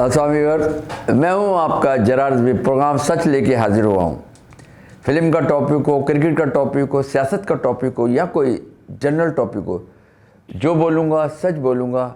स्वामी मैं हूं आपका जरार रिजवी। प्रोग्राम सच लेके हाजिर हुआ हूं। फिल्म का टॉपिक हो, क्रिकेट का टॉपिक हो, सियासत का टॉपिक हो या कोई जनरल टॉपिक हो, जो बोलूँगा सच बोलूँगा,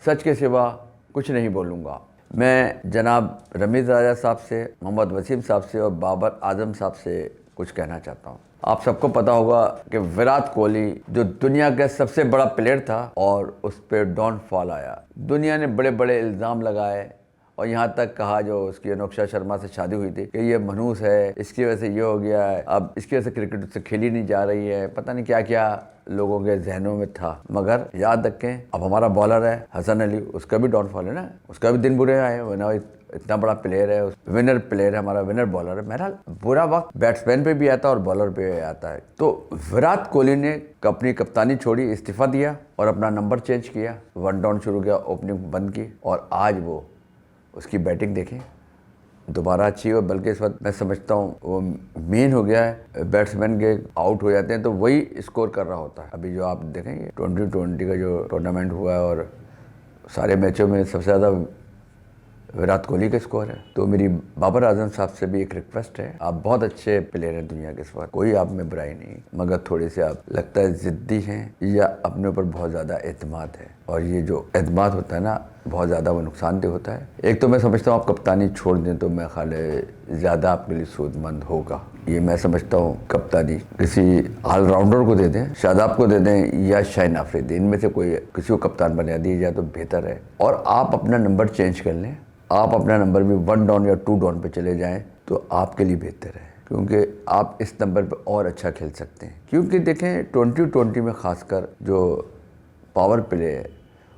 सच के सिवा कुछ नहीं बोलूँगा। मैं जनाब रमीज़ राजा साहब से, मोहम्मद वसीम साहब से और बाबर आजम साहब से कुछ कहना चाहता हूँ। आप सबको पता होगा कि विराट कोहली जो दुनिया का सबसे बड़ा प्लेयर था और उस पर डाउनफॉल आया। दुनिया ने बड़े बड़े इल्ज़ाम लगाए और यहाँ तक कहा, जो उसकी अनुष्का शर्मा से शादी हुई थी, कि ये मनहूस है, इसकी वजह से ये हो गया है, अब इसकी वजह से क्रिकेट उससे खेली नहीं जा रही है, पता नहीं क्या क्या लोगों के जहनों में था। मगर याद रखें, अब हमारा बॉलर है हसन अली, उसका भी डाउनफॉल है ना, उसका भी दिन बुरे आए। वरना इतना बड़ा प्लेयर है, विनर प्लेयर है, हमारा विनर बॉलर है। मेरा बुरा वक्त बैट्समैन पे भी आता है और बॉलर पे आता है। तो विराट कोहली ने अपनी कप्तानी छोड़ी, इस्तीफा दिया और अपना नंबर चेंज किया, वन डाउन शुरू किया, ओपनिंग बंद की और आज वो उसकी बैटिंग देखें दोबारा अच्छी हो। बल्कि इस वक्त मैं समझता हूँ वो मेन हो गया है। बैट्समैन के आउट हो जाते हैं तो वही स्कोर कर रहा होता है। अभी जो आप देखेंगे 2020 का जो टूर्नामेंट हुआ है और सारे मैचों में सबसे ज़्यादा विराट कोहली का स्कोर है। तो मेरी बाबर आजम साहब से भी एक रिक्वेस्ट है, आप बहुत अच्छे प्लेयर हैं दुनिया के, इस वक्त कोई आप में बुराई नहीं, मगर थोड़े से आप लगता है ज़िद्दी हैं या अपने ऊपर बहुत ज़्यादा एतमाद है। और ये जो एतमाद होता है ना, बहुत ज़्यादा वो नुकसानदेह होता है। एक तो मैं समझता हूँ आप कप्तानी छोड़ दें तो मैं ख्याल है ज़्यादा आपके लिए सूदमंद होगा। ये मैं समझता हूँ कप्तानी किसी ऑलराउंडर को दे दें, शादाब को दे दें या शाहीन अफरीदी, इनमें से कोई किसी को कप्तान बना दिया जाए तो बेहतर है। और आप अपना नंबर चेंज कर लें, आप अपना नंबर भी 1 डाउन या 2 डाउन पे चले जाएं तो आपके लिए बेहतर है, क्योंकि आप इस नंबर पे और अच्छा खेल सकते हैं। क्योंकि देखें 2020 में ख़ासकर जो पावर प्ले है,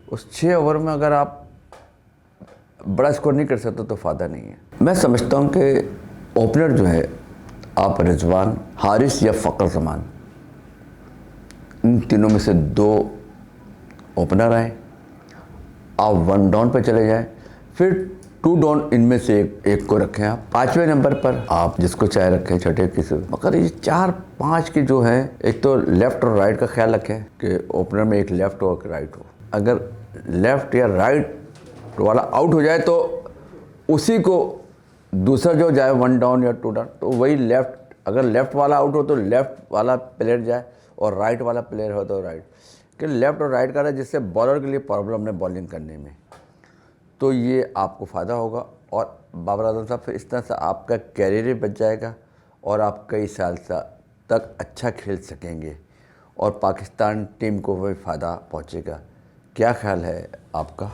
उस 6 ओवर में अगर आप बड़ा स्कोर नहीं कर सकते तो फ़ायदा नहीं है। मैं समझता हूँ कि ओपनर जो है, आप रिजवान, हारिस या फ़खर जमान, इन तीनों में से 2 ओपनर आए, आप 1 डाउन पे चले जाएं, फिर 2 डाउन इनमें से एक को रखें। आप 5वें नंबर पर आप जिसको चाहे रखें, छठे किसी, मगर ये 4-5 के जो हैं, एक तो लेफ़्ट और राइट का ख्याल रखें कि ओपनर में एक लेफ़्ट हो एक राइट हो। अगर लेफ़्ट या राइट वाला आउट हो जाए तो उसी को दूसरा जो जाए 1 डाउन या 2 डाउन, तो वही लेफ़्ट, अगर लेफ़्ट वाला आउट हो तो लेफ़्ट वाला प्लेयर जाए और राइट वाला प्लेयर हो तो राइट, कि लेफ़्ट और राइट का रहा, जिससे बॉलर के लिए प्रॉब्लम है बॉलिंग करने में, तो ये आपको फ़ायदा होगा। और बाबर आजम साहब से इस तरह से आपका कैरियर बच जाएगा और आप कई साल तक अच्छा खेल सकेंगे और पाकिस्तान टीम को भी फ़ायदा पहुंचेगा। क्या ख्याल है आपका?